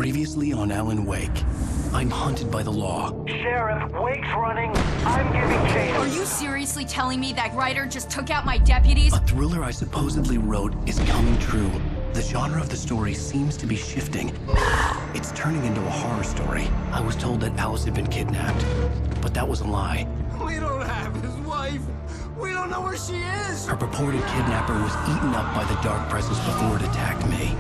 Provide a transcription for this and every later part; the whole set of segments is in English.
Previously on Alan Wake. I'm hunted by the law. Sheriff, Wake's running. I'm giving chase. Are you seriously telling me that writer just took out my deputies? A thriller I supposedly wrote is coming true. The genre of the story seems to be shifting. It's turning into a horror story. I was told that Alice had been kidnapped, but that was a lie. We don't have his wife. We don't know where she is. Her purported kidnapper was eaten up by the dark presence before it attacked me.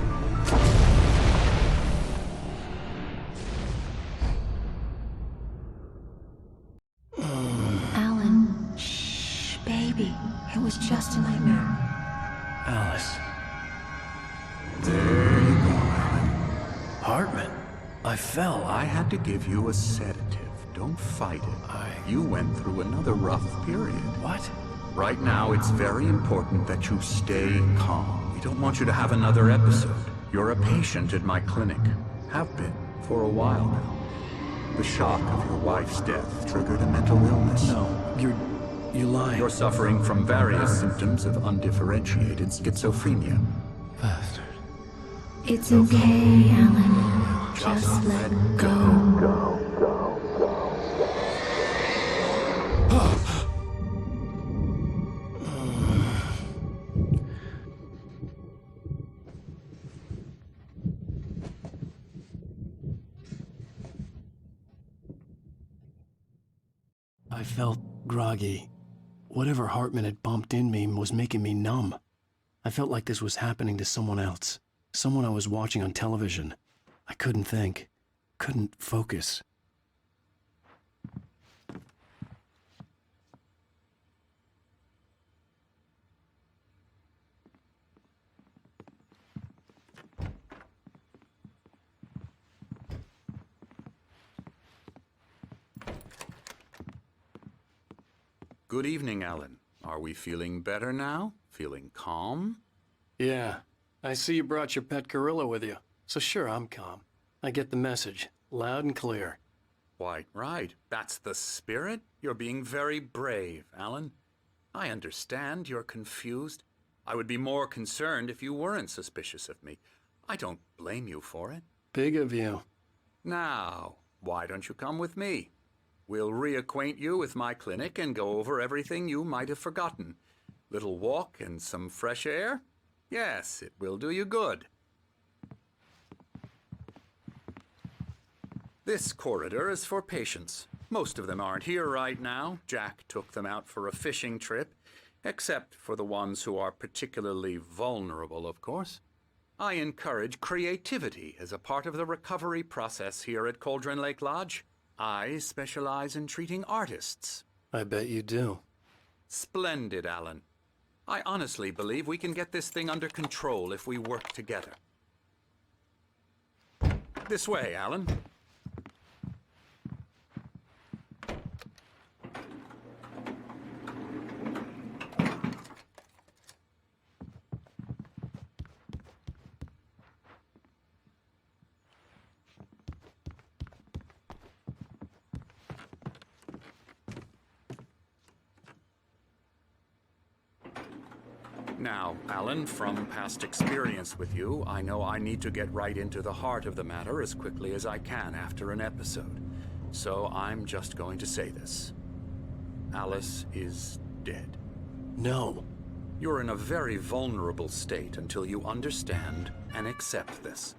Alan, shh, baby. It was just a nightmare. Alice. There you go, Alan. Hartman. I fell. I had to give you a sedative. Don't fight it. You went through another rough period. What? Right now, it's very important that you stay calm. We don't want you to have another episode. You're a patient at my clinic. Have been for a while now. The shock of your wife's death triggered a mental illness. No, you're lying. You're suffering from various symptoms of undifferentiated schizophrenia. Bastard. It's okay, Alan. Just let go. I felt groggy. Whatever Hartman had bumped in me was making me numb. I felt like this was happening to someone else. Someone I was watching on television. I couldn't think. Couldn't focus. Good evening, Alan. Are we feeling better now? Feeling calm? Yeah. I see you brought your pet gorilla with you. So sure, I'm calm. I get the message. Loud and clear. Quite right. That's the spirit. You're being very brave, Alan. I understand you're confused. I would be more concerned if you weren't suspicious of me. I don't blame you for it. Big of you. Now, why don't you come with me? We'll reacquaint you with my clinic and go over everything you might have forgotten. Little walk and some fresh air? Yes, it will do you good. This corridor is for patients. Most of them aren't here right now. Jack took them out for a fishing trip, except for the ones who are particularly vulnerable, of course. I encourage creativity as a part of the recovery process here at Cauldron Lake Lodge. I specialize in treating artists. I bet you do. Splendid, Alan. I honestly believe we can get this thing under control if we work together. This way, Alan. Now, Alan, from past experience with you, I know I need to get right into the heart of the matter as quickly as I can after an episode. So I'm just going to say this. Alice is dead. No. You're in a very vulnerable state until you understand and accept this.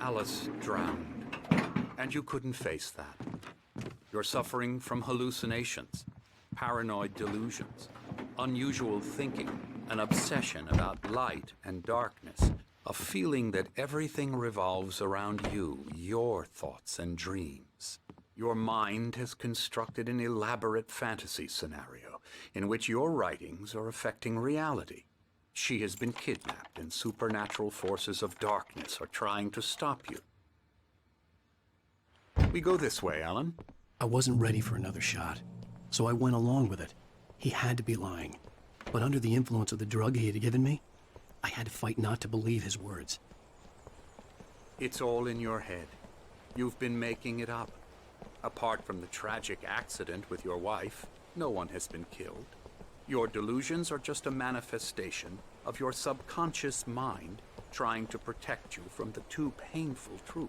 Alice drowned, and you couldn't face that. You're suffering from hallucinations, paranoid delusions, unusual thinking, an obsession about light and darkness, a feeling that everything revolves around you, your thoughts and dreams. Your mind has constructed an elaborate fantasy scenario in which your writings are affecting reality. She has been kidnapped and supernatural forces of darkness are trying to stop you. We go this way, Alan. I wasn't ready for another shot, so I went along with it. He had to be lying. But under the influence of the drug he had given me, I had to fight not to believe his words. It's all in your head. You've been making it up. Apart from the tragic accident with your wife, no one has been killed. Your delusions are just a manifestation of your subconscious mind trying to protect you from the too painful truth.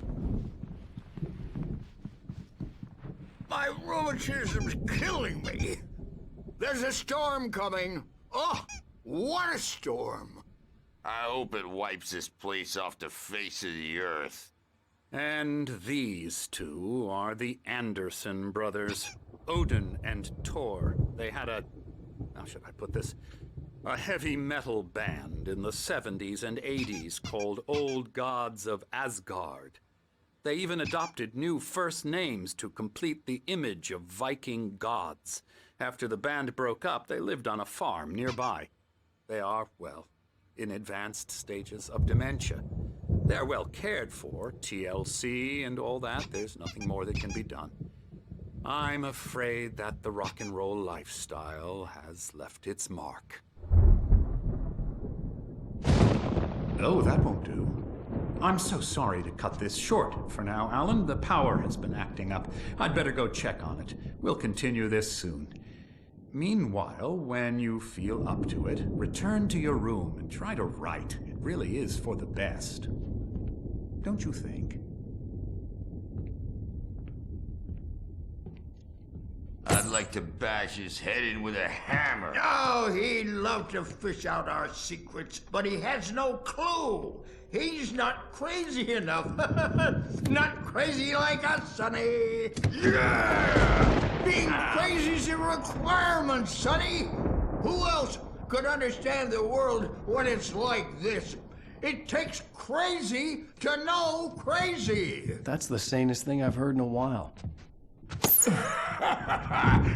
My rheumatism's killing me. There's a storm coming. Oh, what a storm. I hope it wipes this place off the face of the earth. And these two are the Anderson brothers, Odin and Tor. They had how should I put this? A heavy metal band in the 70s and 80s called Old Gods of Asgard. They even adopted new first names to complete the image of Viking gods. After the band broke up, they lived on a farm nearby. They are, well, in advanced stages of dementia. They're well cared for, TLC and all that. There's nothing more that can be done. I'm afraid that the rock and roll lifestyle has left its mark. Oh, that won't do. I'm so sorry to cut this short for now, Alan. The power has been acting up. I'd better go check on it. We'll continue this soon. Meanwhile, when you feel up to it, return to your room and try to write. It really is for the best. Don't you think? I'd like to bash his head in with a hammer. Oh, he'd love to fish out our secrets, but he has no clue. He's not crazy enough. Not crazy like us, Sonny. Yeah! Being crazy's a requirement, Sonny. Who else could understand the world when it's like this? It takes crazy to know crazy. That's the sanest thing I've heard in a while.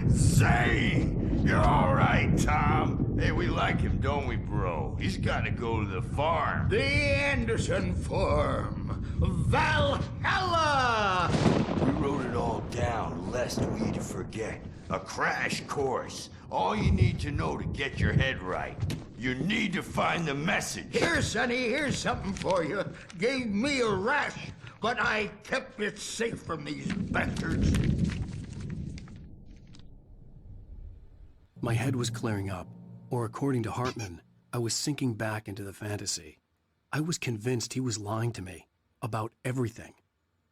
Zane! You're all right, Tom. Hey, we like him, don't we, bro? He's got to go to the farm. The Anderson Farm. Valhalla! We wrote it all down, lest we'd forget. A crash course. All you need to know to get your head right. You need to find the message. Here, Sonny, here's something for you. Gave me a rash, but I kept it safe from these bastards. My head was clearing up, or according to Hartman, I was sinking back into the fantasy. I was convinced he was lying to me about everything.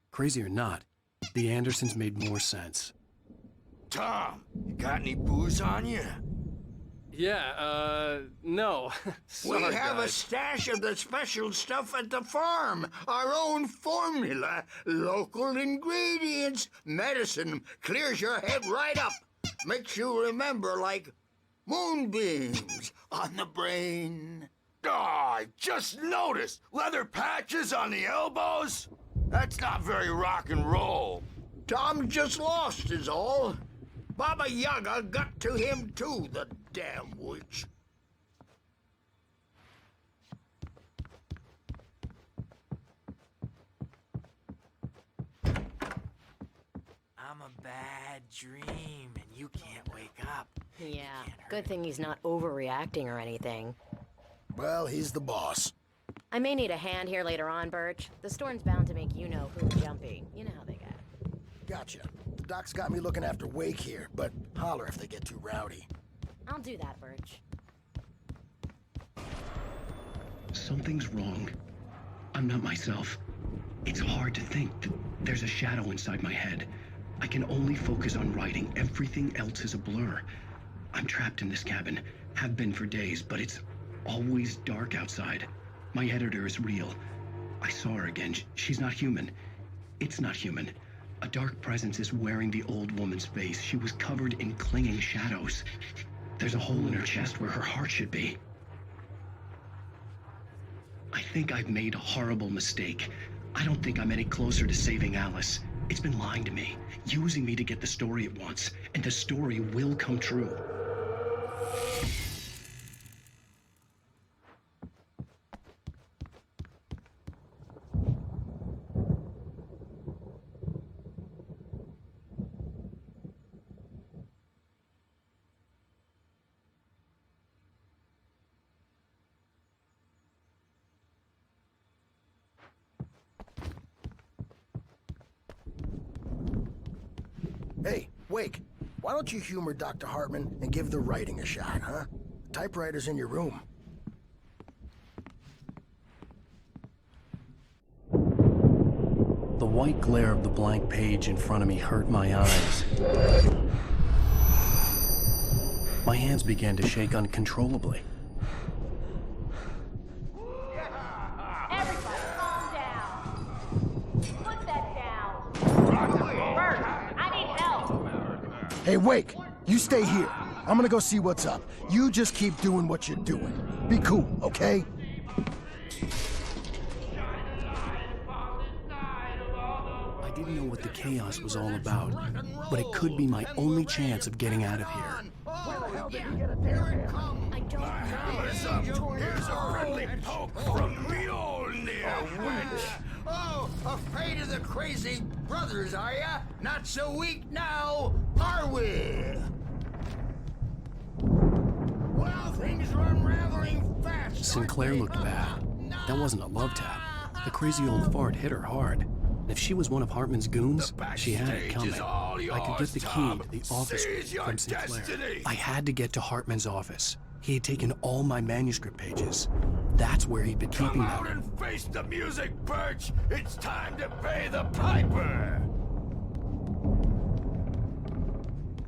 Crazy or not, the Andersons made more sense. Tom, you got any booze on you? Yeah, no. Sorry, We have a guys. stash of the special stuff at the farm. Our own formula. Local ingredients. Medicine clears your head right up. Makes you remember like moonbeams on the brain. Oh, I just noticed. Leather patches on the elbows? That's not very rock and roll. Tom just lost is all. Baba Yaga got to him too, the damn witch. I'm a bad dream, and you can't wake up. Yeah, good thing he's not overreacting or anything. Well, he's the boss. I may need a hand here later on, Birch. The storm's bound to make you know who jumpy. You know how they get. Gotcha. The doc's got me looking after Wake here, but holler if they get too rowdy. I'll do that, Birch. Something's wrong. I'm not myself. It's hard to think that there's a shadow inside my head. I can only focus on writing. Everything else is a blur. I'm trapped in this cabin. Have been for days, but it's always dark outside. My editor is real. I saw her again. She's not human. It's not human. A dark presence is wearing the old woman's face. She was covered in clinging shadows. There's a hole in her chest where her heart should be. I think I've made a horrible mistake. I don't think I'm any closer to saving Alice. It's been lying to me, using me to get the story it wants, and the story will come true. Hey, Wake, why don't you humor Dr. Hartman and give the writing a shot, huh? The typewriter's in your room. The white glare of the blank page in front of me hurt my eyes. My hands began to shake uncontrollably. Everybody, calm down. Put that down. Bert, I need help. Hey, Wake, you stay here. I'm gonna go see what's up. You just keep doing what you're doing. Be cool, okay? I didn't know what the chaos was all about, but it could be my only chance of getting out of here. Here's a friendly poke from Mjolnir, wench. Oh, afraid of the crazy brothers, are ya? Not so weak now, are we? Well, things are unraveling fast. Sinclair looked bad. That wasn't a love tap. The crazy old fart hit her hard. If she was one of Hartman's goons, she had it coming. I could get the key to the office from Sinclair. I had to get to Hartman's office. He had taken all my manuscript pages. That's where he'd been keeping them. Come out and face the music, Birch. It's time to pay the piper.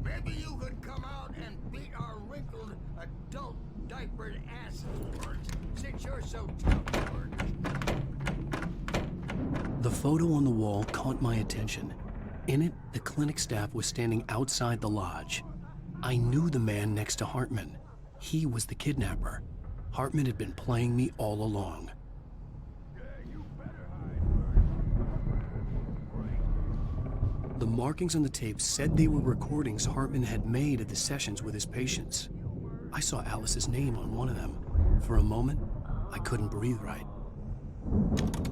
Maybe you could come out and beat our wrinkled, adult, diapered asses, Birch, since you're so tough, Birch. The photo on the wall caught my attention. In it, the clinic staff was standing outside the lodge. I knew the man next to Hartman. He was the kidnapper. Hartman had been playing me all along. The markings on the tape said they were recordings Hartman had made at the sessions with his patients. I saw Alice's name on one of them. For a moment, I couldn't breathe right.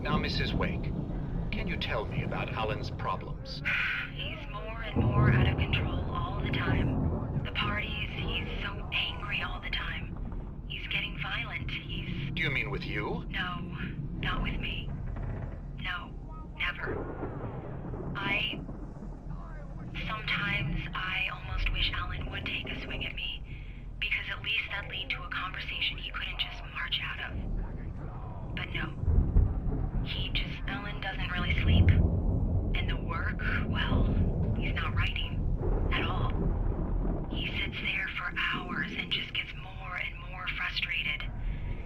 Now, Mrs. Wake, can you tell me about Alan's problems? He's more and more out of control all the time. The parties, he's so angry all the time. He's getting violent. Do you mean with you? No, not with me. No, never. Sometimes I almost wish Alan would take a swing at me, because at least that'd lead to a conversation he couldn't just march out of. But no. Alan doesn't really sleep. And the work, well, he's not writing at all. He sits there for hours and just gets more and more frustrated.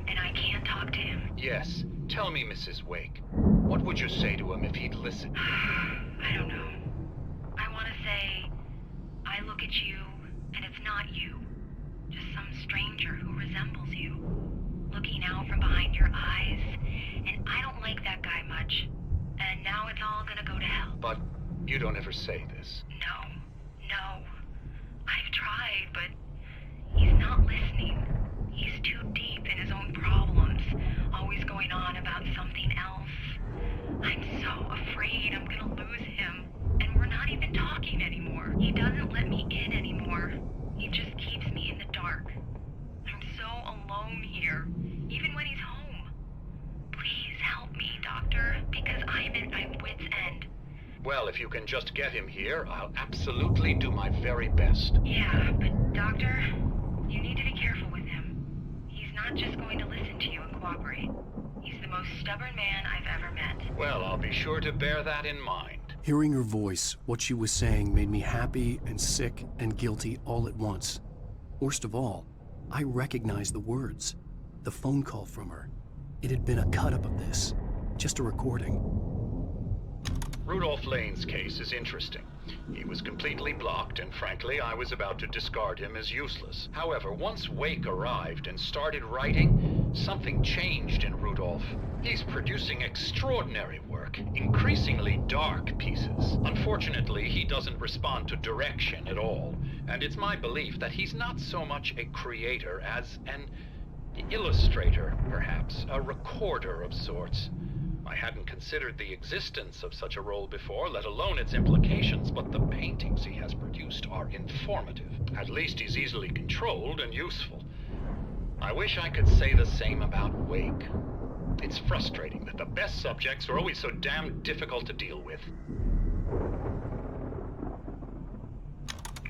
And I can't talk to him. Yes. Tell me, Mrs. Wake. What would you say to him if he'd listen? I don't know. I want to say, I look at you, and it's not you. Just some stranger who resembles you. Looking out from behind your eyes. And I don't like that guy much. And now it's all gonna go to hell. But you don't ever say this. No. I've tried, but he's not listening. He's too deep in his own problems, always going on about something else. I'm so afraid I'm gonna lose him, and we're not even talking anymore. He doesn't let me in anymore. He just keeps me in the dark. I'm so alone here, even when he's home. Please help me, Doctor, because I'm at my wit's end. Well, if you can just get him here, I'll absolutely do my very best. Yeah, but Doctor, you need to be careful with him. He's not just going to listen to you and cooperate. He's the most stubborn man I've ever met. Well, I'll be sure to bear that in mind. Hearing her voice, what she was saying made me happy and sick and guilty all at once. Worst of all, I recognized the words. The phone call from her. It had been a cut-up of this. Just a recording. Rudolph Lane's case is interesting. He was completely blocked, and frankly, I was about to discard him as useless. However, once Wake arrived and started writing, something changed in Rudolph. He's producing extraordinary work, increasingly dark pieces. Unfortunately, he doesn't respond to direction at all, and it's my belief that he's not so much a creator as an illustrator, perhaps, a recorder of sorts. I hadn't considered the existence of such a role before, let alone its implications, but the paintings he has produced are informative. At least he's easily controlled and useful. I wish I could say the same about Wake. It's frustrating that the best subjects are always so damn difficult to deal with.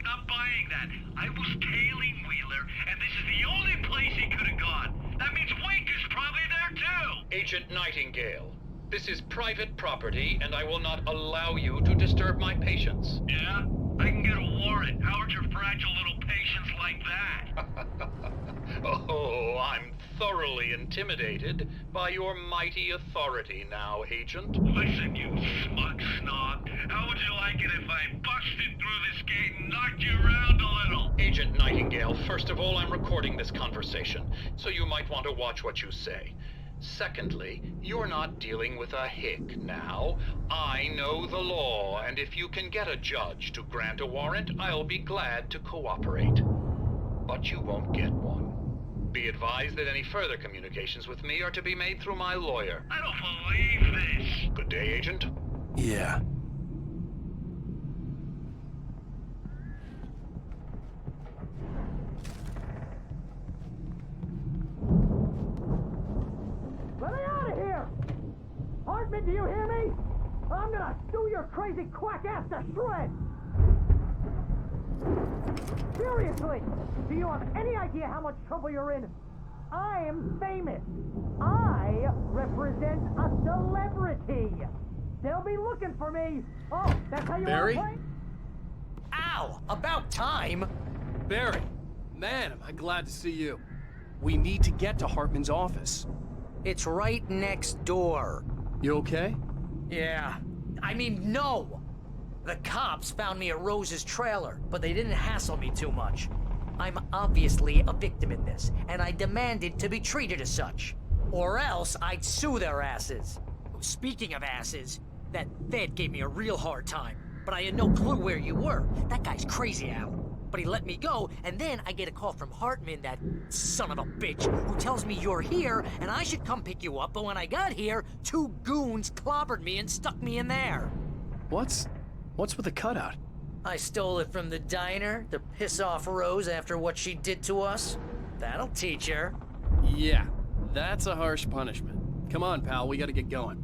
Not buying that. I was tailing Wheeler, and this is the only place he could have gone. That means Wake is probably there too! Agent Nightingale, This is private property, and I will not allow you to disturb my patients. Yeah? I can get a warrant. How would your fragile little patience like that? Oh, I'm thoroughly intimidated by your mighty authority now, Agent. Listen, you smug snob. How would you like it if I busted through this gate and knocked you around a little? Agent Nightingale, first of all, I'm recording this conversation, so you might want to watch what you say. Secondly, you're not dealing with a hick now. I know the law, and if you can get a judge to grant a warrant, I'll be glad to cooperate. But you won't get one. Be advised that any further communications with me are to be made through my lawyer. I don't believe this. Good day, Agent. Yeah. Let me out of here! Hartman, do you hear me? I'm gonna sue your crazy quack ass to shreds! Seriously, do you have any idea how much trouble you're in? I am famous. I represent a celebrity. They'll be looking for me. Oh, that's how you Barry? want to play? Ow! About time! Barry, man, am I glad to see you. We need to get to Hartman's office. It's right next door. You okay? Yeah. I mean, no! The cops found me at Rose's trailer, but they didn't hassle me too much. I'm obviously a victim in this, and I demanded to be treated as such. Or else I'd sue their asses. Speaking of asses, that Fed gave me a real hard time, but I had no clue where you were. That guy's crazy, Al. But he let me go, and then I get a call from Hartman, that son of a bitch, who tells me you're here, and I should come pick you up, but when I got here, 2 goons clobbered me and stuck me in there. What's with the cutout? I stole it from the diner to piss off Rose after what she did to us. That'll teach her. Yeah, that's a harsh punishment. Come on, pal, we gotta get going.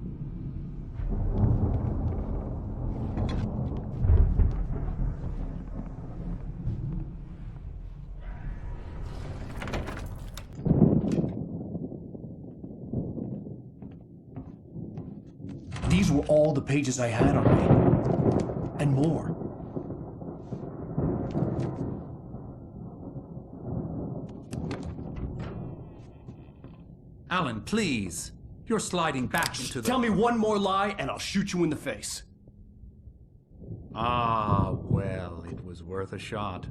These were all the pages I had on me. And more. Alan, please. You're sliding back into the... Tell me one more lie and I'll shoot you in the face. Ah, well, it was worth a shot.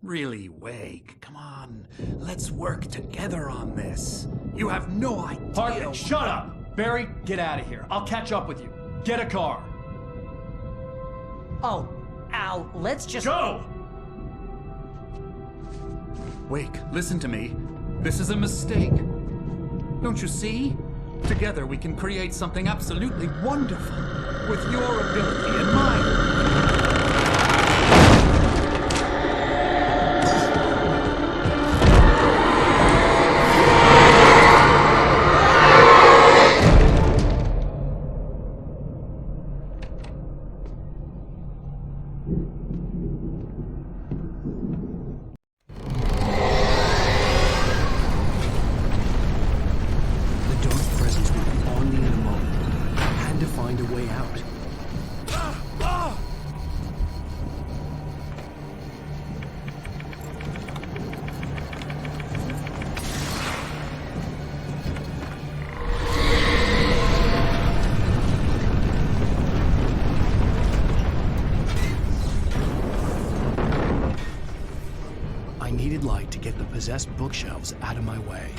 Really, Wake, come on. Let's work together on this. You have no idea... Hartman, shut up! Barry, get out of here. I'll catch up with you. Get a car. Oh, Al, let's just... Go! Wake, listen to me. This is a mistake. Don't you see? Together we can create something absolutely wonderful. With your ability and mine. I needed light to get the possessed bookshelves out of my way.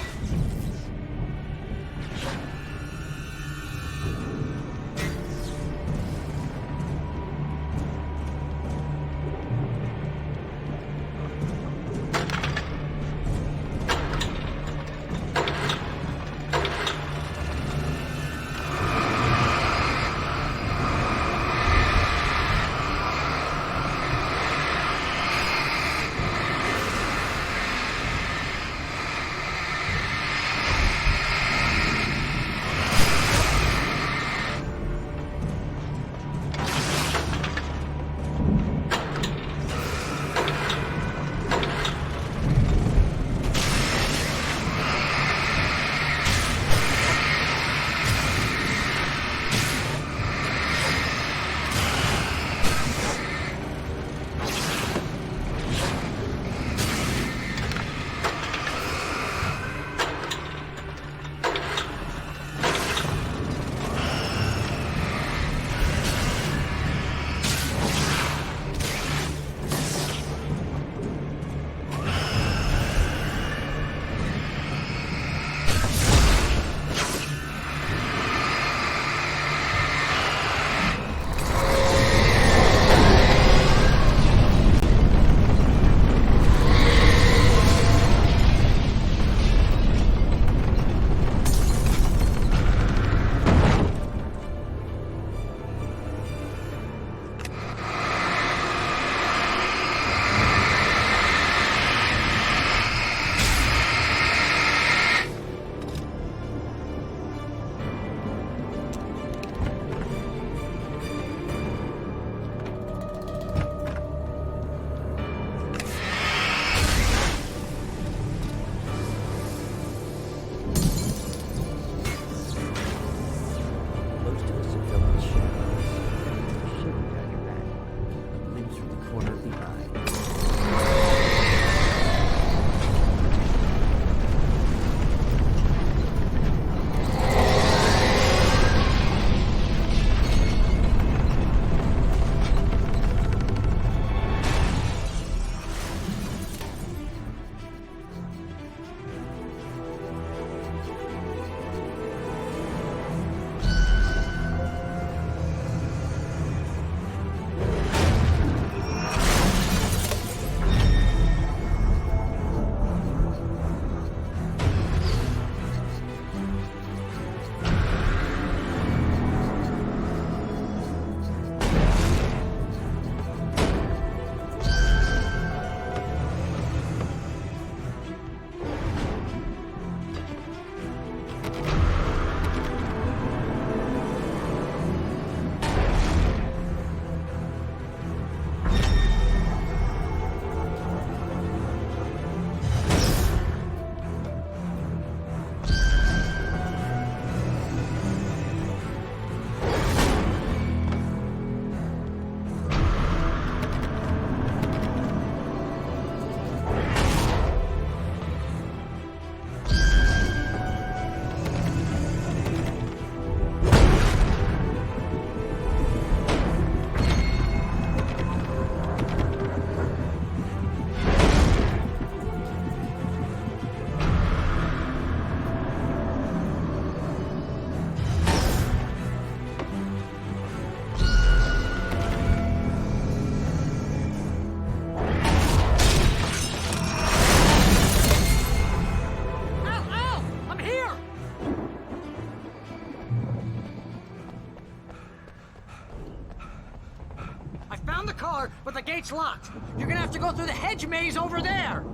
gate's locked. You're gonna have to go through the hedge maze over there.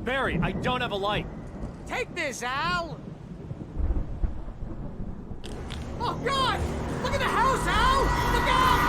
Barry, I don't have a light. Take this, Al! Oh, God! Look at the house, Al! Look out!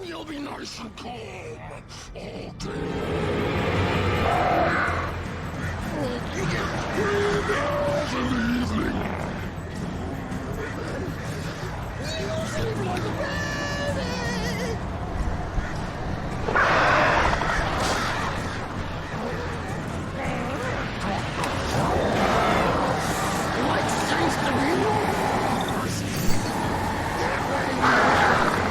You'll be nice and calm all day. You get 3 hours in the evening. You'll sleep like a baby. Like things to be yours. Get ready.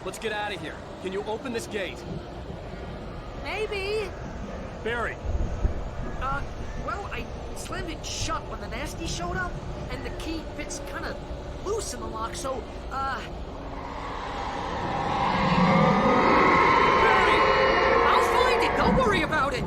let's get out of here. Can you open this gate? Maybe. Barry! Well, I slammed it shut when the nasty showed up, and the key fits kind of loose in the lock, so, Barry! I'll find it! Don't worry about it!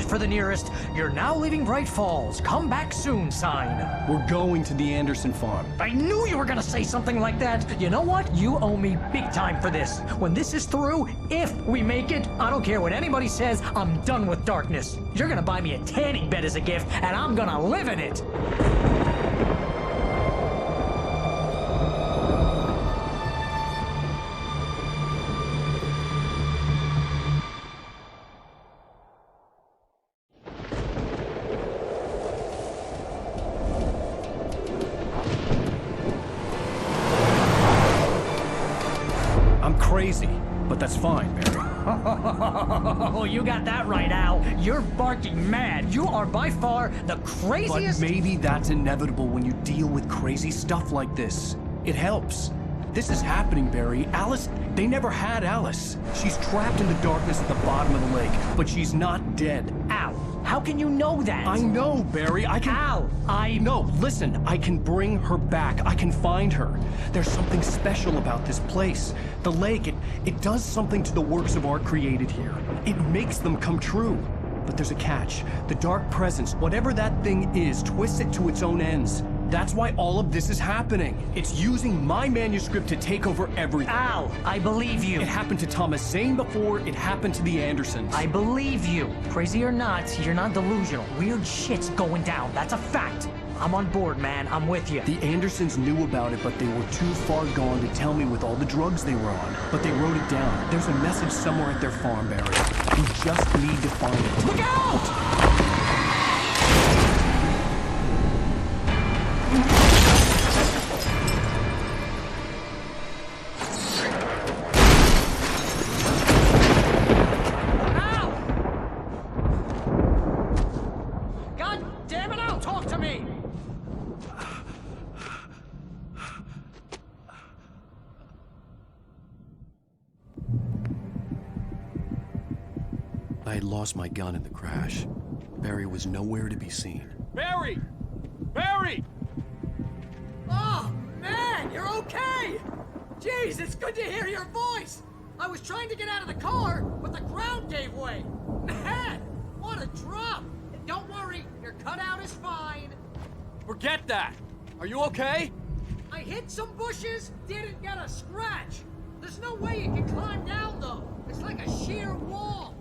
For the nearest, you're now leaving Bright Falls. Come back soon sign. We're going to the Anderson farm. I knew you were gonna say something like that. You know what? You owe me big time for this. When this is through, if we make it, I don't care what anybody says, I'm done with darkness. You're gonna buy me a tanning bed as a gift, and I'm gonna live in it. Crazy, but that's fine, Barry. Oh, you got that right, Al. You're barking mad. You are by far the craziest... But maybe that's inevitable when you deal with crazy stuff like this. It helps. This is happening, Barry. Alice, they never had Alice. She's trapped in the darkness at the bottom of the lake, but she's not dead. Al, how can you know that? I know, Barry. I can... Al, No, listen. I can bring her back. I can find her. There's something special about this place. The lake, it does something to the works of art created here. It makes them come true. But there's a catch. The dark presence, whatever that thing is, twists it to its own ends. That's why all of this is happening. It's using my manuscript to take over everything. Al, I believe you. It happened to Thomas Zane before, it happened to the Andersons. I believe you. Crazy or not, you're not delusional. Weird shit's going down. That's a fact. I'm on board, man. I'm with you. The Andersons knew about it, but they were too far gone to tell me with all the drugs they were on. But they wrote it down. There's a message somewhere at their farm, Barry. We just need to find it. Look out! I had lost my gun in the crash. Barry was nowhere to be seen. Barry! Barry! Oh, man, you're okay! Jeez, it's good to hear your voice! I was trying to get out of the car, but the ground gave way! Man, what a drop! Don't worry, your cutout is fine. Forget that! Are you okay? I hit some bushes, didn't get a scratch! There's no way you can climb down, though. It's like a sheer wall.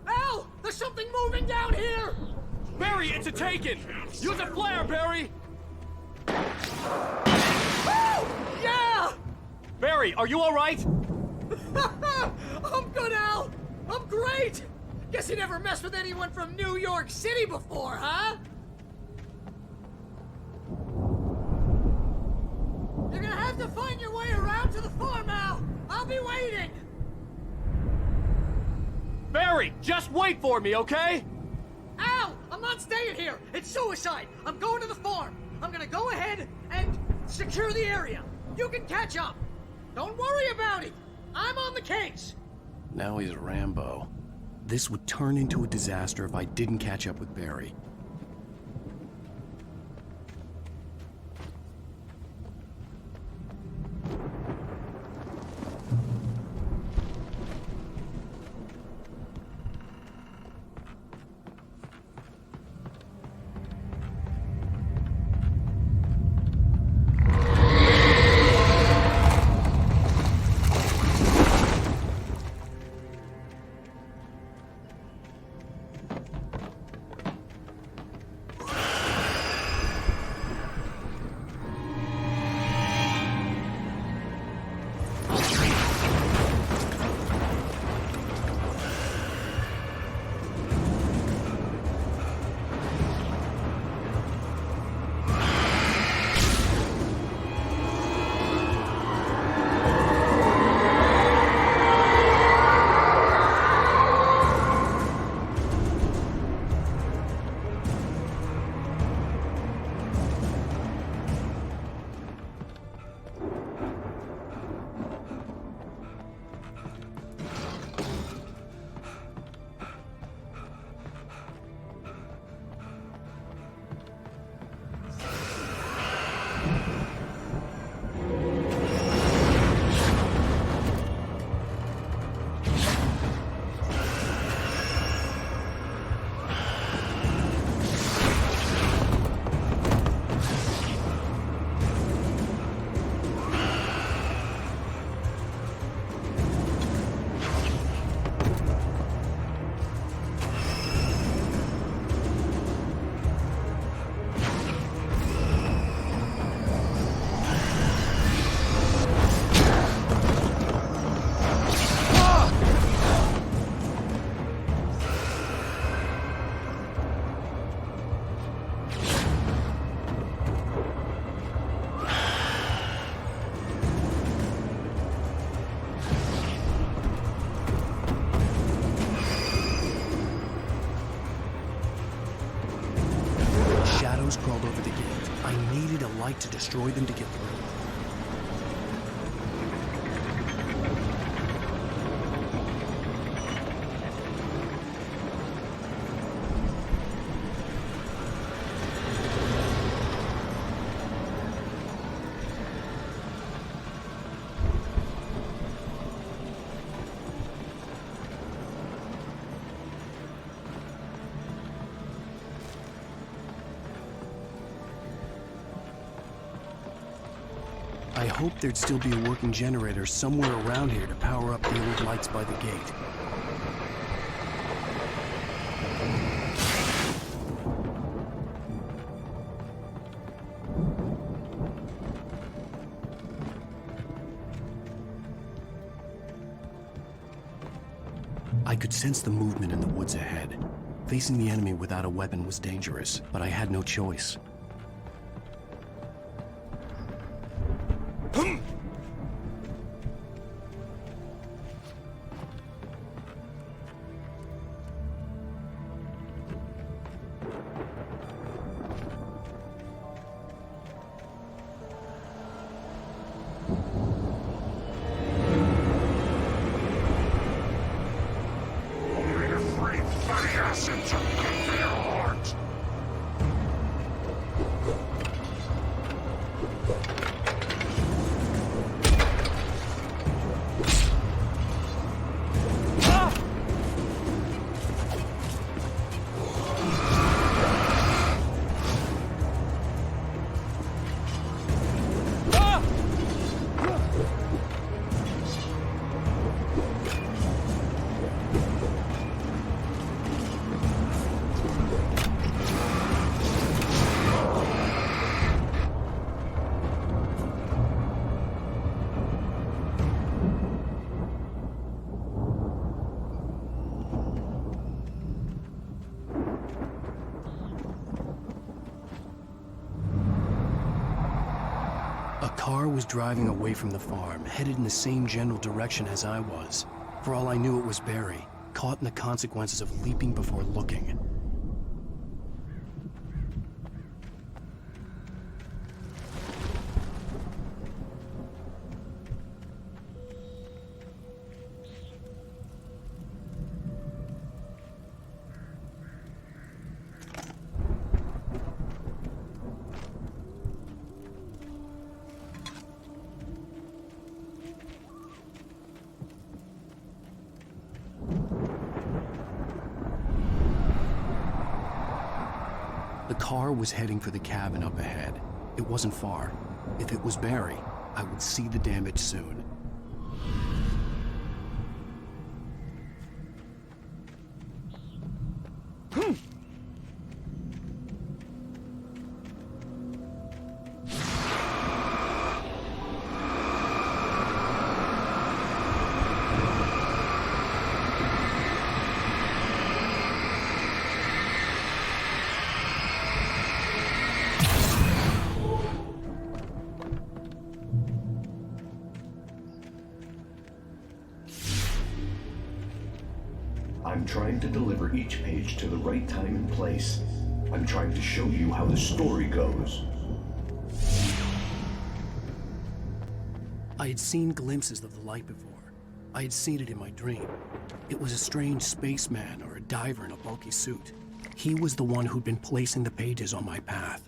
Al! There's something moving down here! Barry, it's a taken! Use a flare, Barry! Oh, yeah! Barry, are you alright? I'm good, Al! I'm great! Guess you never messed with anyone from New York City before, huh? to find your way around to the farm, Al! I'll be waiting! Barry, just wait for me, okay? Al! I'm not staying here! It's suicide! I'm going to the farm! I'm gonna go ahead and secure the area! You can catch up! Don't worry about it! I'm on the case! Now he's Rambo. This would turn into a disaster if I didn't catch up with Barry. Crawled over the gate. I needed a light to destroy them to get through. I hoped there'd still be a working generator somewhere around here to power up the old lights by the gate. I could sense the movement in the woods ahead. Facing the enemy without a weapon was dangerous, but I had no choice. car was driving away from the farm, headed in the same general direction as I was. For all I knew, it was Barry, caught in the consequences of leaping before looking. The car was heading for the cabin up ahead. It wasn't far. If it was Barry, I would see the damage soon. I'm trying to deliver each page to the right time and place. I'm trying to show you how the story goes. I had seen glimpses of the light before. I had seen it in my dream. It was a strange spaceman or a diver in a bulky suit. He was the one who'd been placing the pages on my path.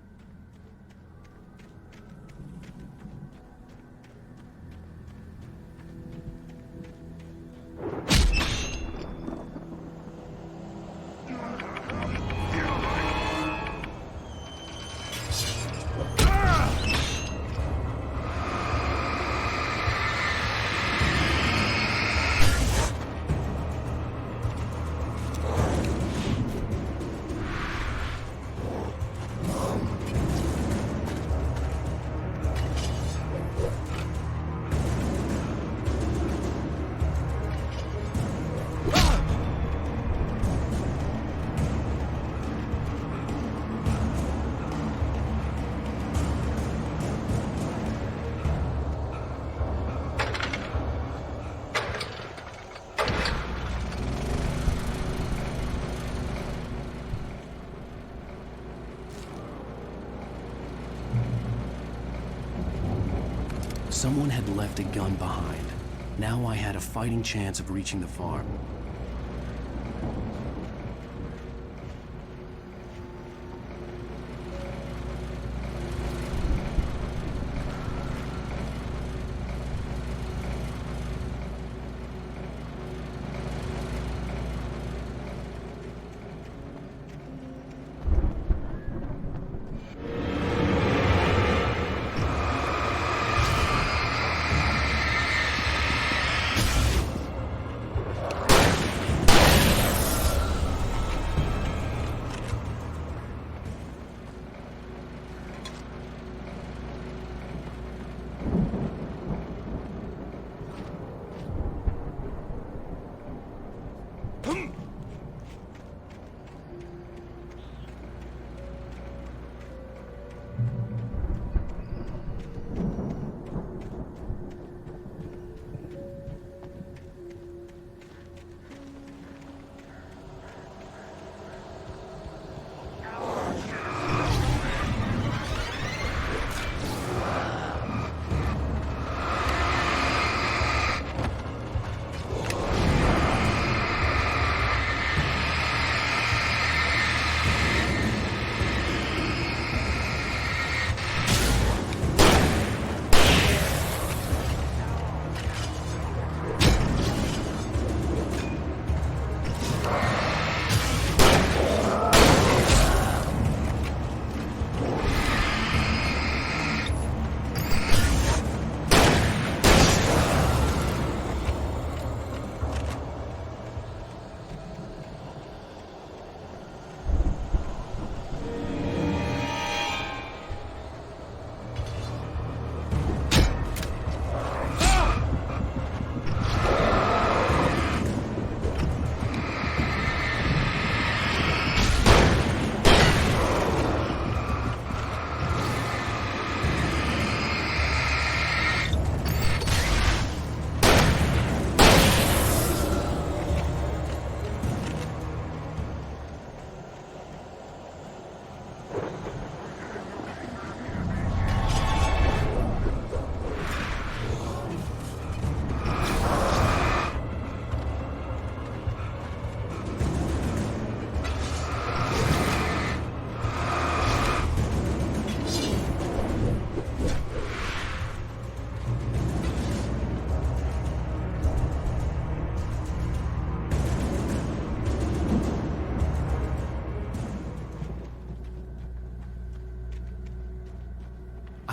Someone had left a gun behind. Now I had a fighting chance of reaching the farm.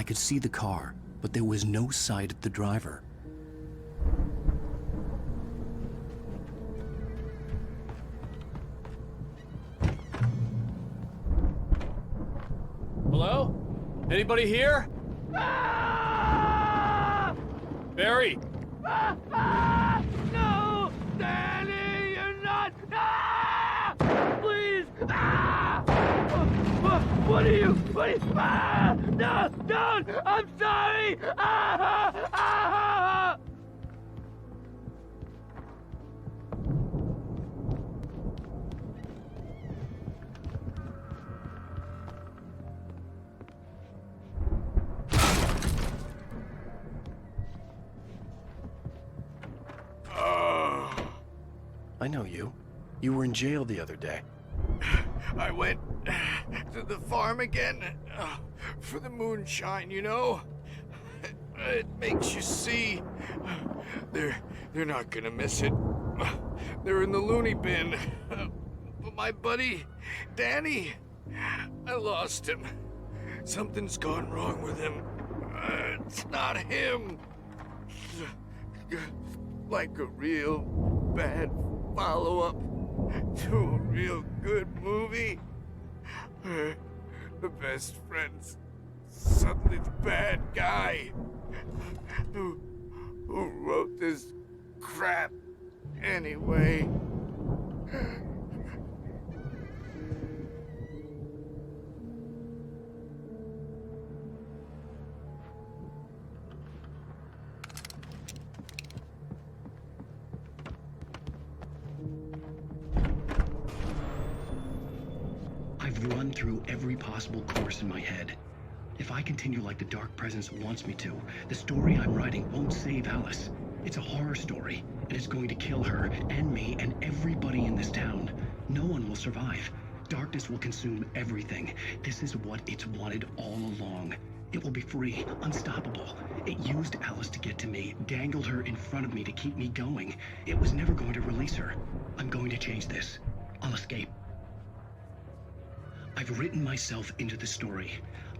could see the car, but there was no sight of the driver. Hello? Anybody here? Barry! No! Danny, you're not! Please! What are you? No! Don't! I'm sorry! I know you. You were in jail the other day. I went to the farm again for the moonshine, you know? It makes you see. They're not gonna miss it. They're in the loony bin. But my buddy, Danny, I lost him. Something's gone wrong with him. It's not him. Like a real bad follow-up to a real good movie. The best friend's suddenly the bad guy who wrote this crap anyway. I've run through every possible course in my head. If I continue like the Dark Presence wants me to, the story I'm writing won't save Alice. It's a horror story, and it's going to kill her and me and everybody in this town. No one will survive. Darkness will consume everything. This is what it's wanted all along. It will be free, unstoppable. It used Alice to get to me, dangled her in front of me to keep me going. It was never going to release her. I'm going to change this. I'll escape. I've written myself into the story.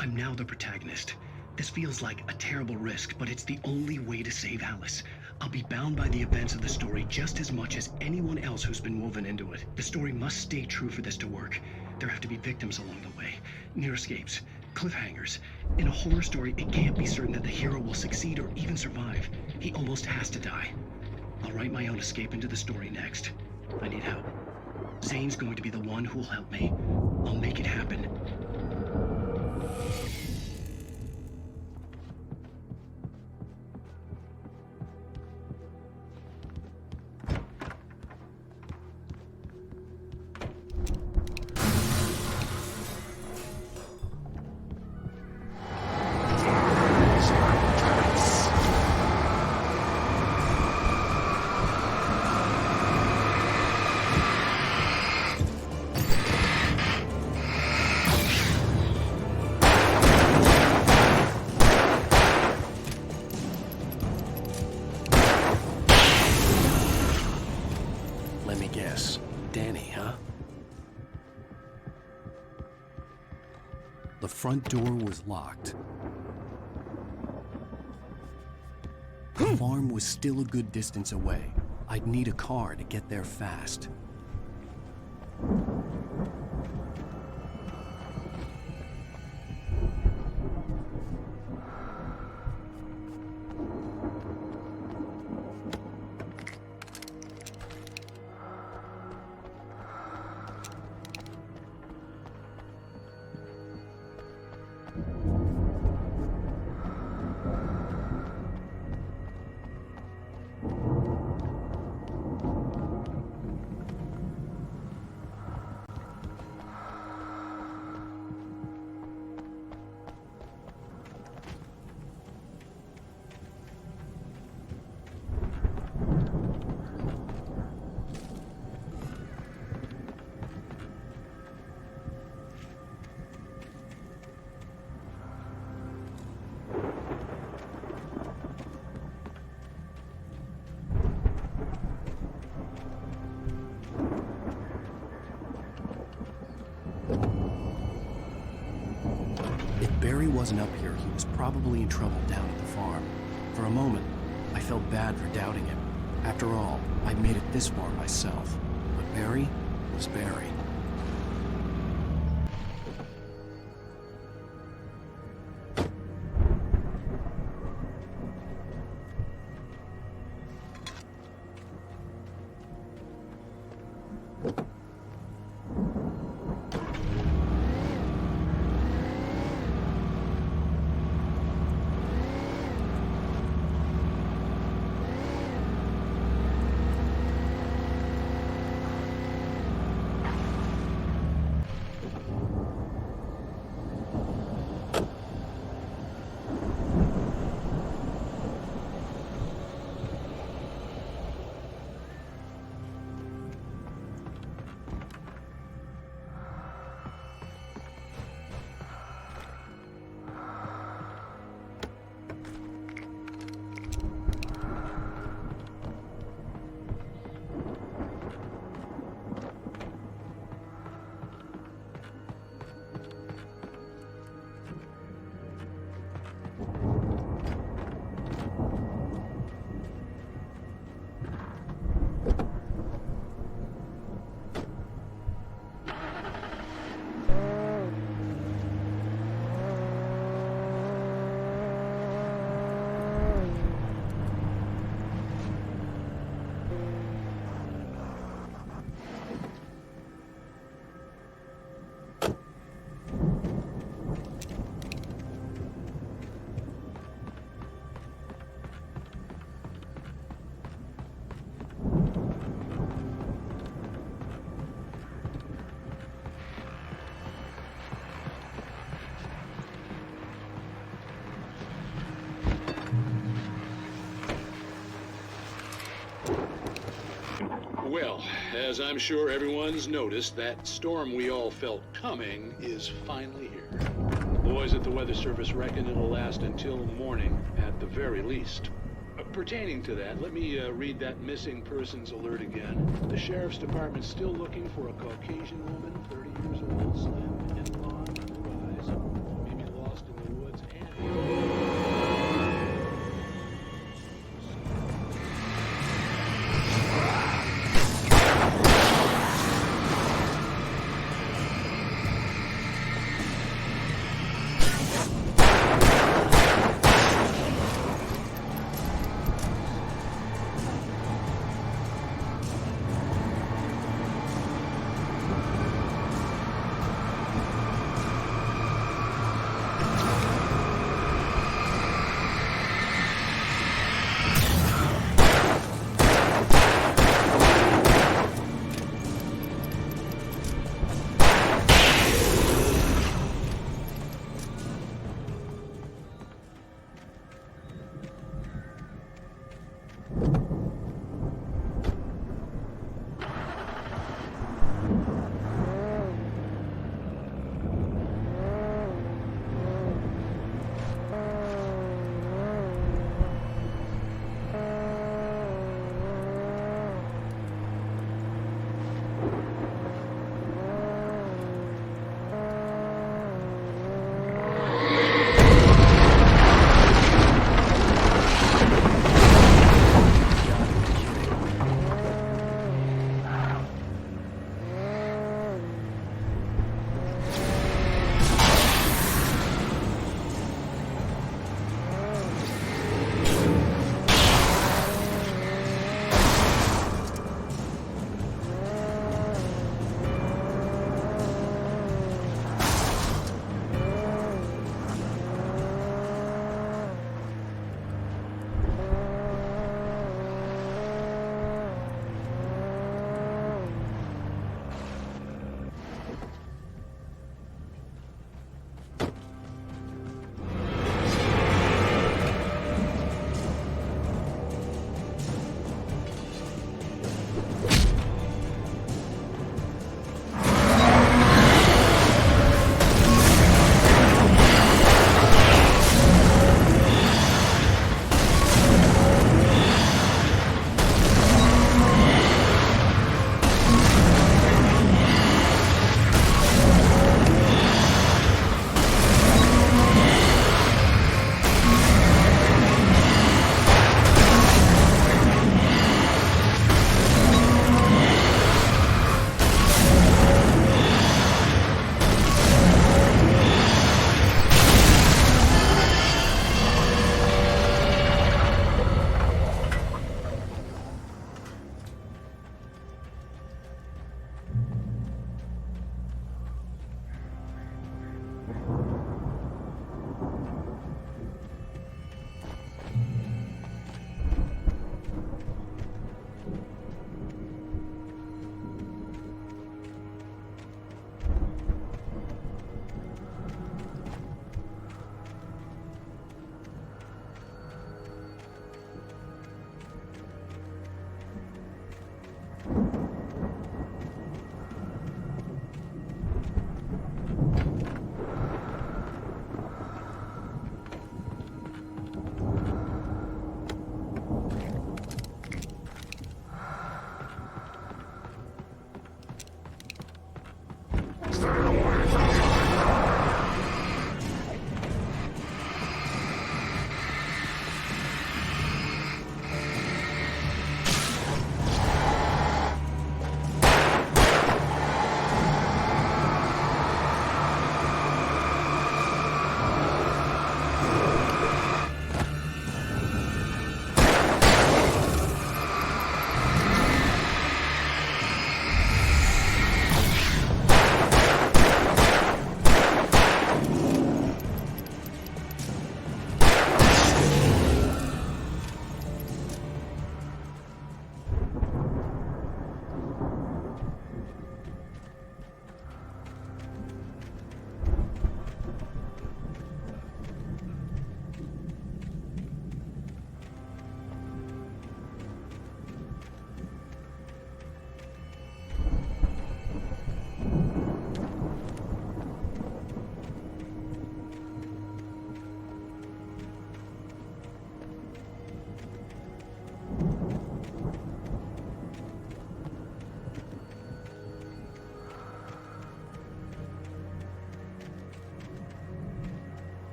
I'm now the protagonist. This feels like a terrible risk, but it's the only way to save Alice. I'll be bound by the events of the story just as much as anyone else who's been woven into it. The story must stay true for this to work. There have to be victims along the way, near escapes, cliffhangers. In a horror story, it can't be certain that the hero will succeed or even survive. He almost has to die. I'll write my own escape into the story next. I need help. Zane's going to be the one who will help me. I'll make it happen. Let me guess. Danny, huh? The front door was locked. The farm was still a good distance away. I'd need a car to get there fast. Barry wasn't up here, he was probably in trouble down at the farm. For a moment, I felt bad for doubting him. After all, I'd made it this far myself. But Barry was Barry. Well, as I'm sure everyone's noticed, that storm we all felt coming is finally here. The boys at the Weather Service reckon it'll last until morning, at the very least. Pertaining to that, let me read that missing persons alert again. The Sheriff's Department's still looking for a Caucasian woman, 30 years old, slim and blonde, blue eyes, maybe lost in the woods, and...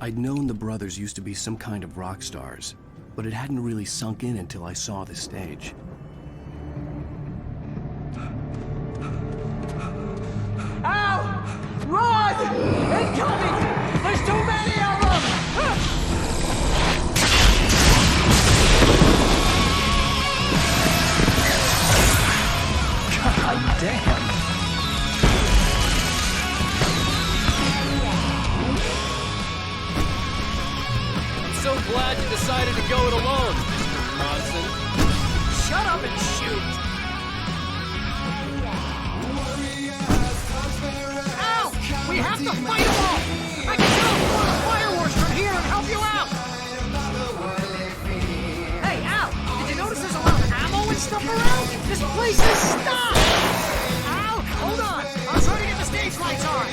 I'd known the brothers used to be some kind of rock stars, but it hadn't really sunk in until I saw the stage. Ow! Run! Incoming! There's too many of them! God damn! I'm so glad you decided to go it alone, Mr. Bronson. Shut up and shoot! Ow! We have to fight them all! I can teleport a fireworks from here and help you out! Hey, Al! Did you notice there's a lot of ammo and stuff around? This place is stocked! Al! Hold on! I'm trying to get the stage lights on!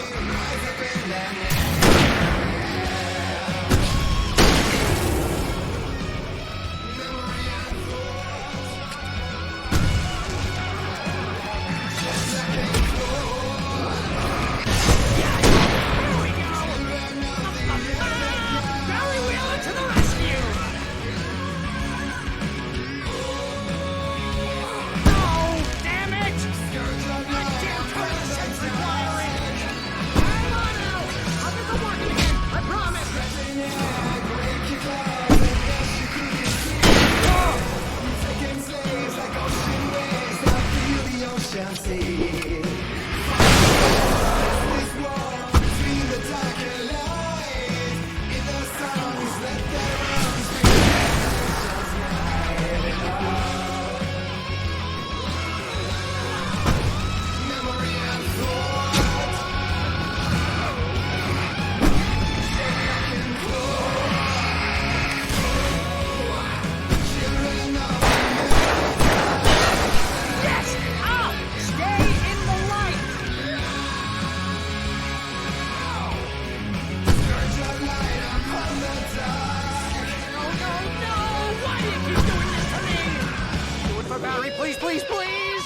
Please, please, please!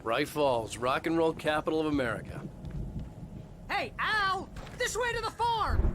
Bright Falls, rock and roll capital of America. Hey, Al! This way to the farm!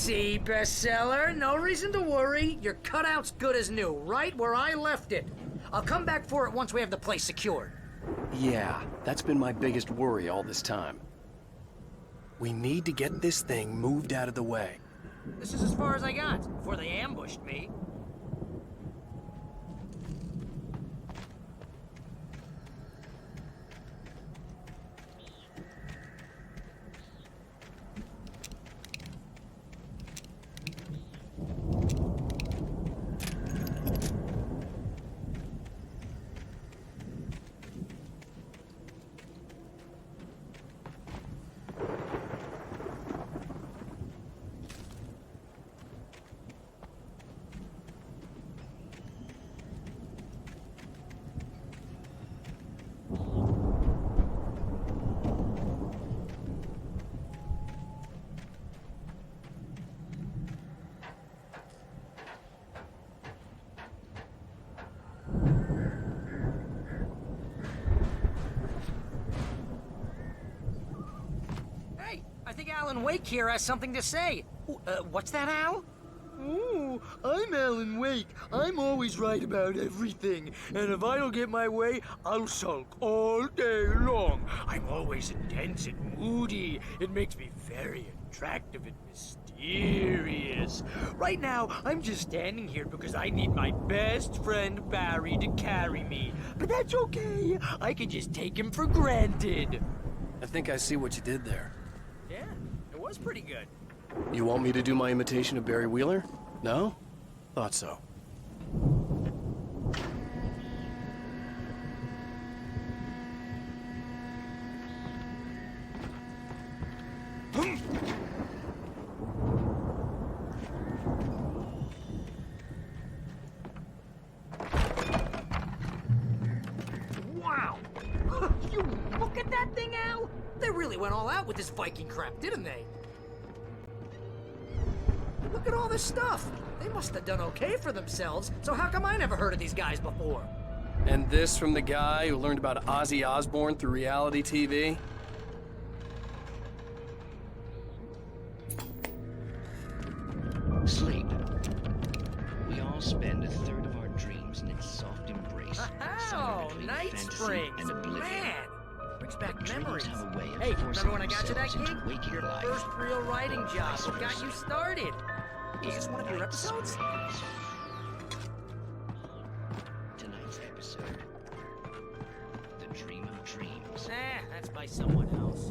See, bestseller, no reason to worry. Your cutout's good as new, right where I left it. I'll come back for it once we have the place secured. Yeah, that's been my biggest worry all this time. We need to get this thing moved out of the way. This is as far as I got before they ambushed me. I think Alan Wake here has something to say. What's that, Al? Ooh, I'm Alan Wake. I'm always right about everything. And if I don't get my way, I'll sulk all day long. I'm always intense and moody. It makes me very attractive and mysterious. Right now, I'm just standing here because I need my best friend Barry to carry me. But that's okay. I can just take him for granted. I think I see what you did there. Yeah, it was pretty good. You want me to do my imitation of Barry Wheeler? No? Thought so. Wow! You look at that thing, Al! They really went all out with this Viking crap, didn't they? Look at all this stuff. They must have done okay for themselves, so how come I never heard of these guys before? And this from the guy who learned about Ozzy Osbourne through reality TV? Sleep. We all spend a third of our dreams in its soft embrace. Oh, Night Springs! Man! Brings back memories. Hey, remember when I got you that gig? Your first real writing job. What got you started? Was this one of your episodes? Tonight's episode. The Dream of Dreams. That's by someone else.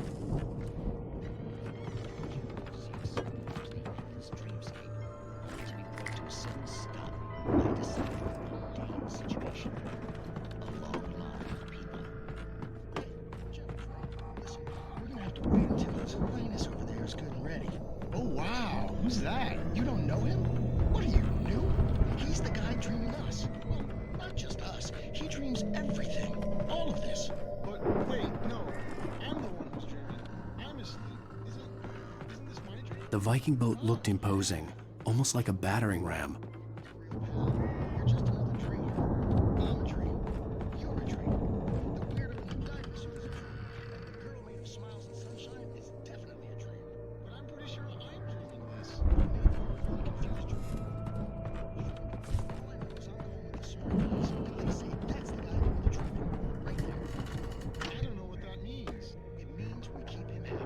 This dreamscape only to be brought to a sudden stop by the sudden mundane situation. A long line of people. Listen, we're gonna have to wait until his highness over there is good and ready. Oh wow, who's that? You don't know him? What are you, new? He's the guy dreaming us. Well, not just us. He dreams everything. All of this. But wait, no. I'm the one who's dreaming. I'm asleep. Isn't this my dream? The Viking boat looked imposing, almost like a battering ram. You're just another dreamer. I'm a dream. You're a dream. The weirdo in the diving suit is a dream. And the girl made of smiles and sunshine is definitely a dream. But I'm pretty sure I'm dreaming this. Maybe you're really confused, dream. All I know is I'm going with the smart guys, and they say that's the guy doing the dreaming. Right there. I don't know what that means. It means we keep him happy.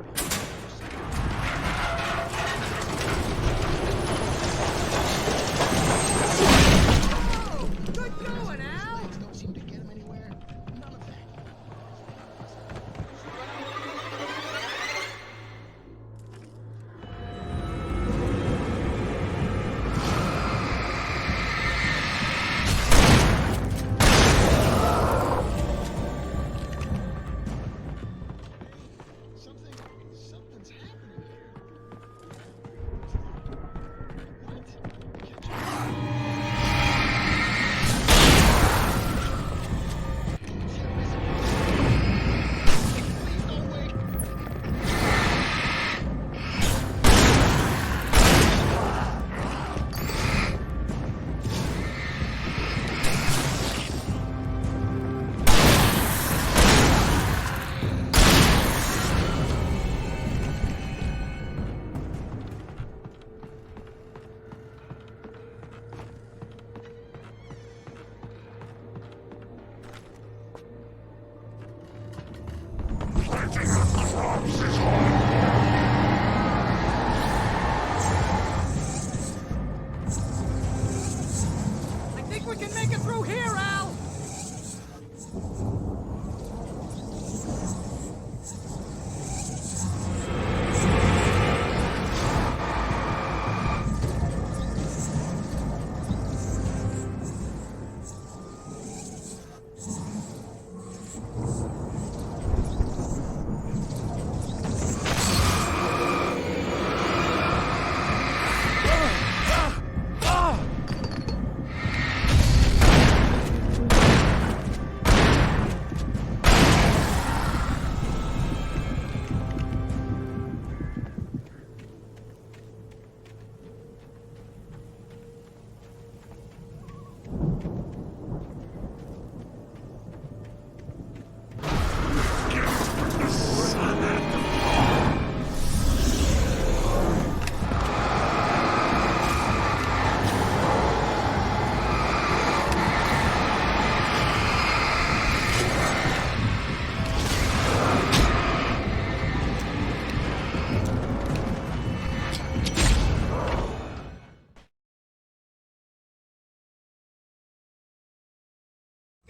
we can make it through here, Al!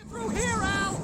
Through here, Al!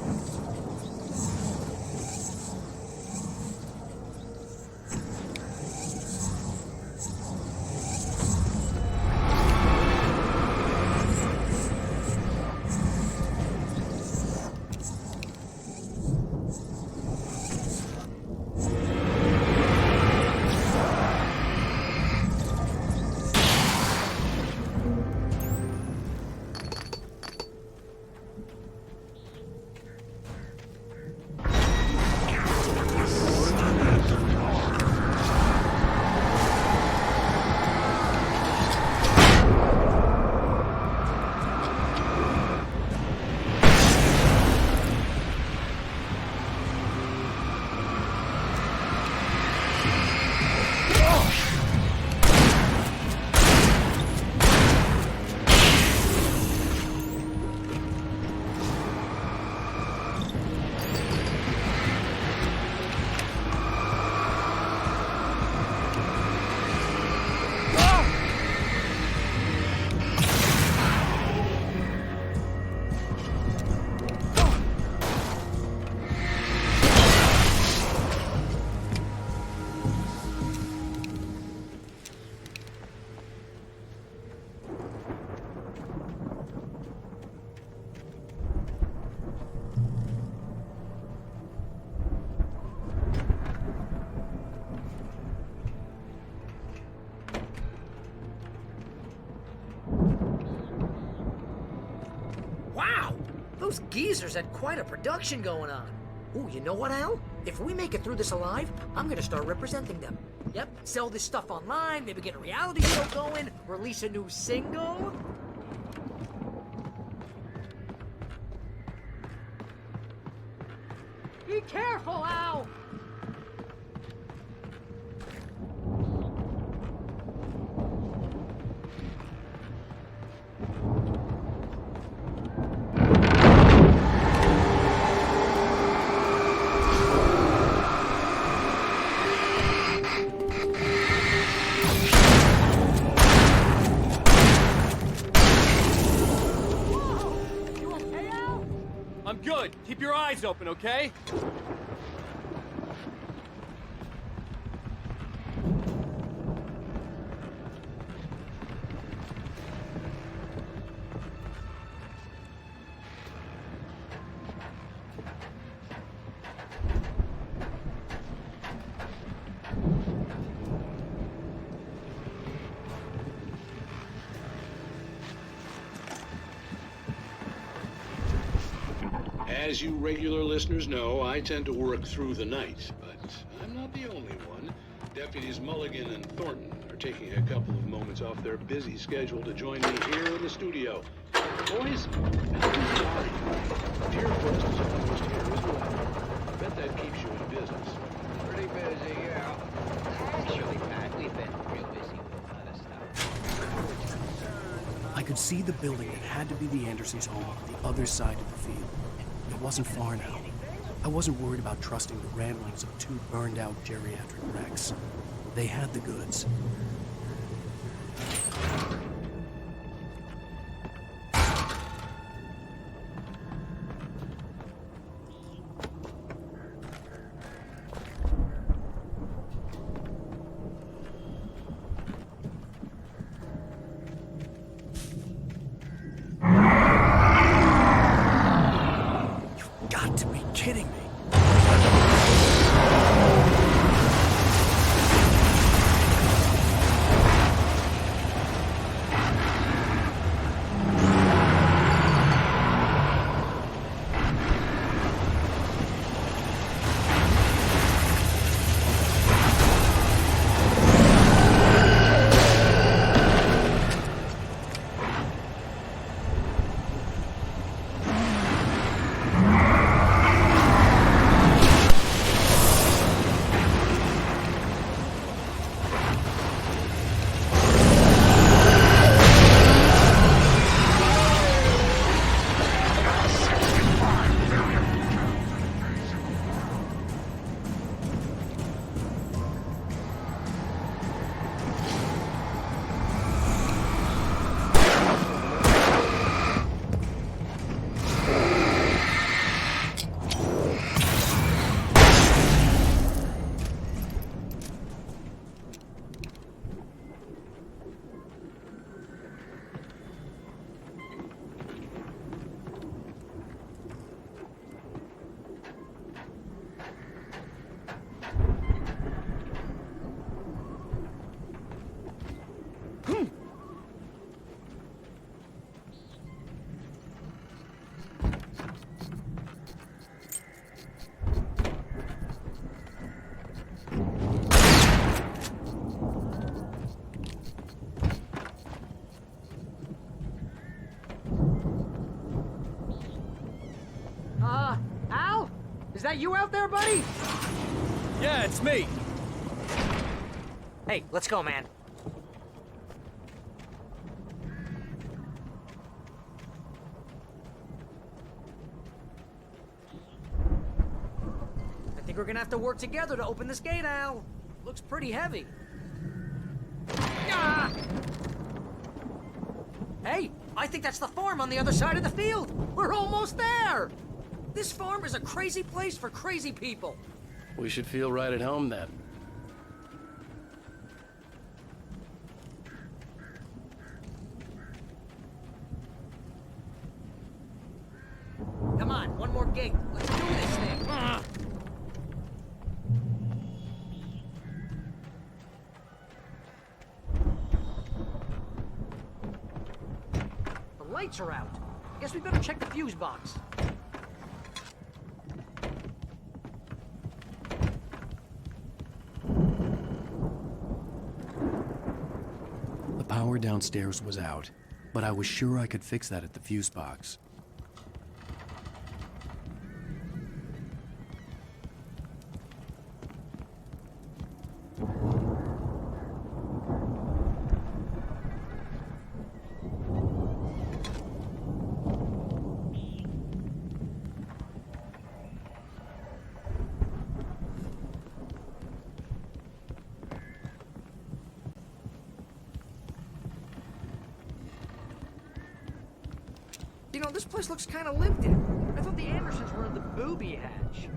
Wow! Those geezers had quite a production going on. Ooh, you know what, Al? If we make it through this alive, I'm gonna start representing them. Yep, sell this stuff online, maybe get a reality show going, release a new single. Be careful, Al! I'm good. Keep your eyes open, okay? As you regular listeners know, I tend to work through the night, but I'm not the only one. Deputies Mulligan and Thornton are taking a couple of moments off their busy schedule to join me here in the studio. Boys, how are you? Dear Forest is almost here as well. I bet that keeps you in business. Pretty busy, yeah. Actually, Pat, we've been real busy with other stuff. I could see the building that had to be the Andersons' home on the other side of the field. It wasn't far now. I wasn't worried about trusting the ramblings of two burned-out geriatric wrecks. They had the goods. kidding me. Al? Is that you out there, buddy? Yeah, it's me. Hey, let's go, man. I think we're gonna have to work together to open this gate, Al. Looks pretty heavy. Ah! Hey, I think that's the farm on the other side of the field. We're almost there. This farm is a crazy place for crazy people. We should feel right at home then. Come on, one more gate. Let's do this thing. The lights are out. Guess we better check the fuse box. The power downstairs was out, but I was sure I could fix that at the fuse box. You know, this place looks kind of lived in. I thought the Andersons were in the booby hatch.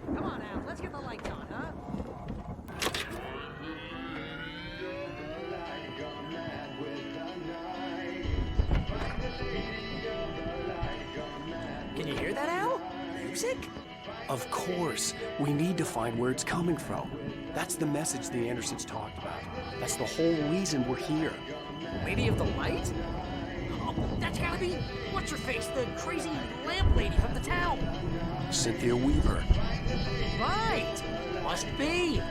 Come on, Al, let's get the lights on, huh? Can you hear that, Al? Music? Of course. We need to find where it's coming from. That's the message the Andersons talked about. That's the whole reason we're here. Lady of the Light? Oh, that's gotta be... What's-her-face, the crazy lamp lady from the town. Cynthia Weaver. Right! Must be.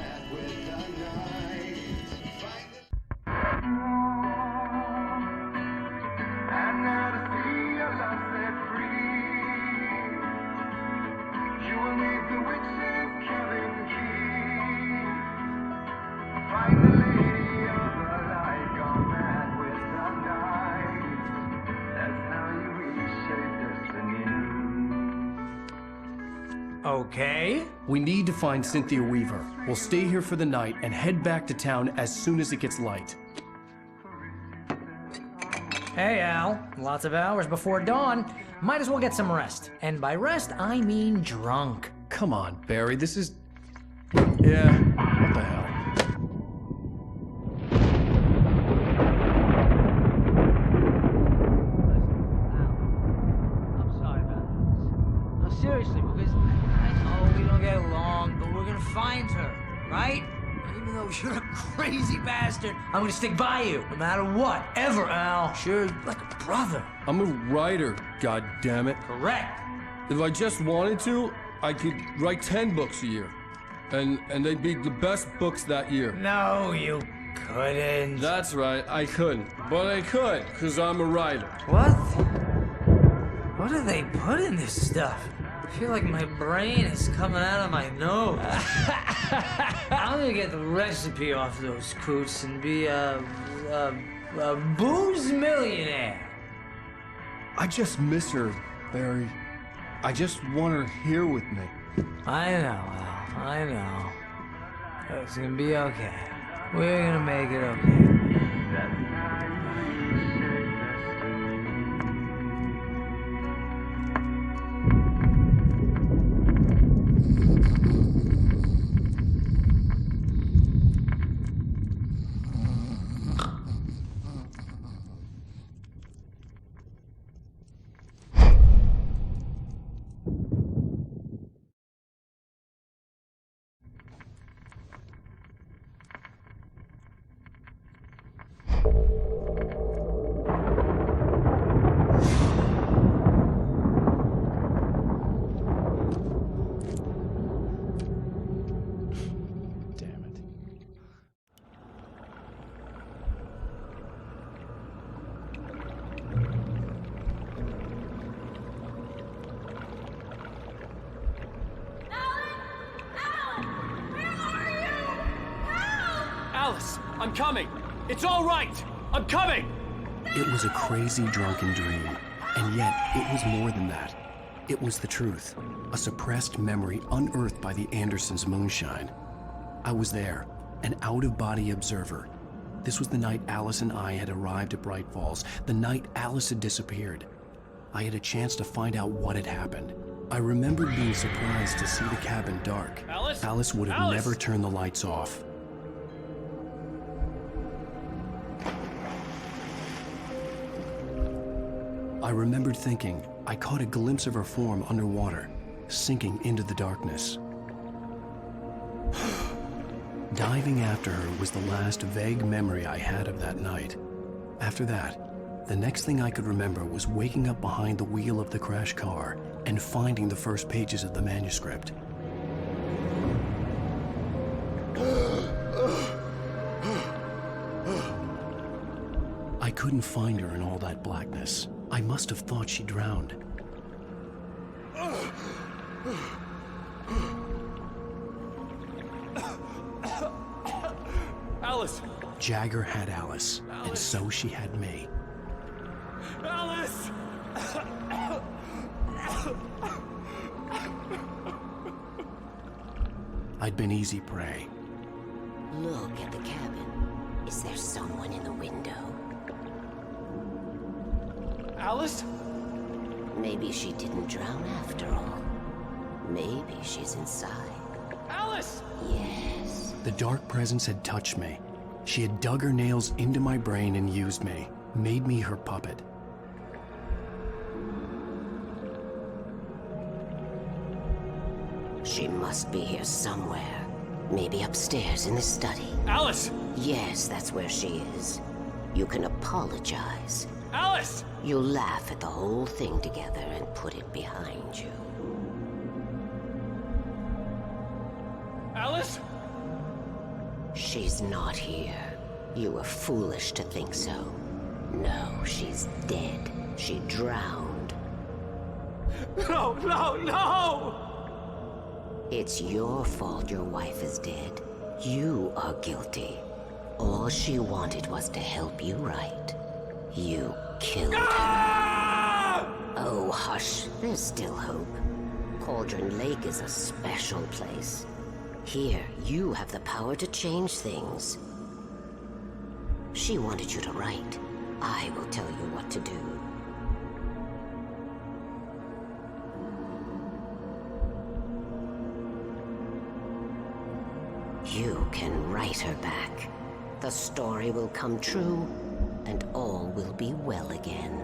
Okay. We need to find Cynthia Weaver. We'll stay here for the night and head back to town as soon as it gets light. Hey, Al. Lots of hours before dawn. Might as well get some rest. And by rest, I mean drunk. Come on, Barry, this is... Yeah, what the hell? I'm sorry about this. No, seriously, because I know we don't get along, but we're gonna find her, right? And even though you're a crazy bastard, I'm gonna stick by you, no matter what, ever, Al. Sure, like a brother. I'm a writer, goddammit. Correct. If I just wanted to, I could write 10 books a year. And they'd be the best books that year. No, you couldn't. That's right, I couldn't. But I could, because I'm a writer. What? What do they put in this stuff? I feel like my brain is coming out of my nose. I'm gonna get the recipe off those coots and be a booze millionaire. I just miss her, Barry. I just want her here with me. I know, Al. I know. It's gonna be okay. We're gonna make it okay. Alice, I'm coming. It's all right. I'm coming. It was a crazy drunken dream, and yet it was more than that. It was the truth, a suppressed memory unearthed by the Andersons' moonshine. I was there, an out-of-body observer. This was the night Alice and I had arrived at Bright Falls, the night Alice had disappeared. I had a chance to find out what had happened. I remembered being surprised to see the cabin dark. Alice would have never turned the lights off. I remembered thinking I caught a glimpse of her form underwater, sinking into the darkness. Diving after her was the last vague memory I had of that night. After that, the next thing I could remember was waking up behind the wheel of the crashed car and finding the first pages of the manuscript. I couldn't find her in all that blackness. I must have thought she drowned. Alice! Jagger had Alice, and so she had me. Alice! I'd been easy prey. Look at the cabin. Is there someone in the window? Alice? Maybe she didn't drown after all. Maybe she's inside. Alice! Yes. The dark presence had touched me. She had dug her nails into my brain and used me, made me her puppet. She must be here somewhere. Maybe upstairs in the study. Alice! Yes, that's where she is. You can apologize. Alice! You'll laugh at the whole thing together and put it behind you. Alice? She's not here. You were foolish to think so. No, she's dead. She drowned. No, no, no! It's your fault your wife is dead. You are guilty. All she wanted was to help you right. You killed her. Oh, hush. There's still hope. Cauldron Lake is a special place. Here, you have the power to change things. She wanted you to write. I will tell you what to do. You can write her back. The story will come true, and all will be well again.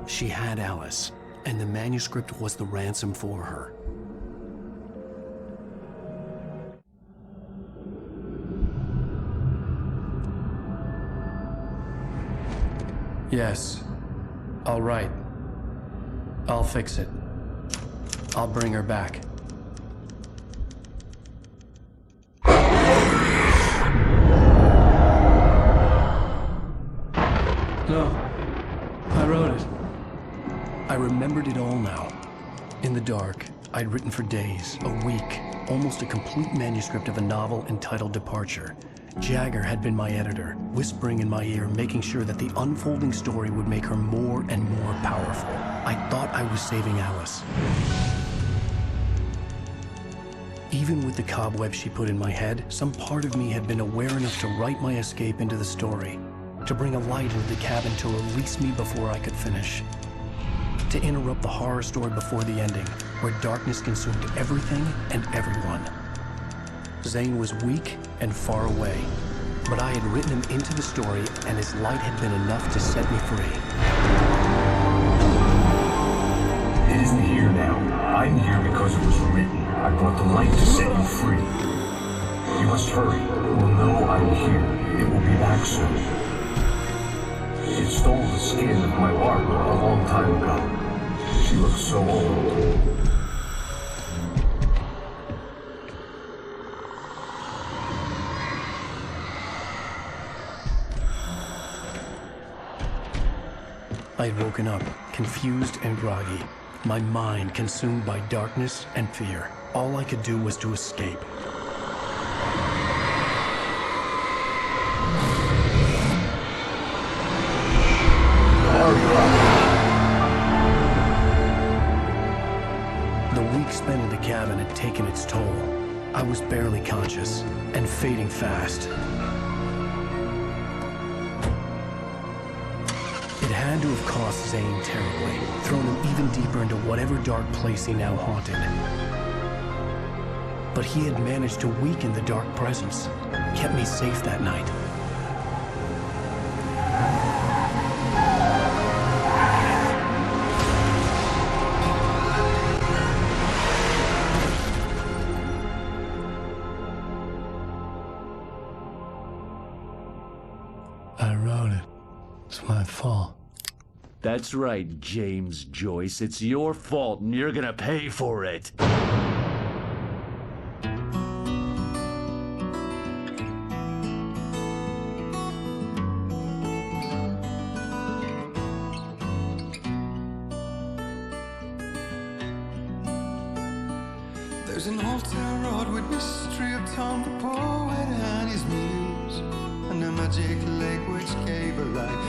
She had Alice, and the manuscript was the ransom for her. Yes. All right. I'll fix it. I'll bring her back. No. I wrote it. I remembered it all now. In the dark, I'd written for days, a week, almost a complete manuscript of a novel entitled Departure. Jagger had been my editor, whispering in my ear, making sure that the unfolding story would make her more and more powerful. I thought I was saving Alice. Even with the cobwebs she put in my head, some part of me had been aware enough to write my escape into the story, to bring a light into the cabin to release me before I could finish, to interrupt the horror story before the ending, where darkness consumed everything and everyone. Zane was weak and far away, but I had written him into the story, and his light had been enough to set me free. It isn't here now. I'm here because it was written. I brought the light to set you free. You must hurry. We'll know I'm here. It will be back soon. It stole the skin of my Barbara a long time ago. She looks so old. I had woken up, confused and groggy, my mind consumed by darkness and fear. All I could do was to escape. The week spent in the cabin had taken its toll. I was barely conscious, and fading fast. It had to have cost Zane terribly, thrown him even deeper into whatever dark place he now haunted. But he had managed to weaken the dark presence, kept me safe that night. I wrote it. It's my fault. That's right, James Joyce. It's your fault, and you're gonna pay for it. There's an old town road with mystery of Tom the poet and his muse, and a magic lake which gave a light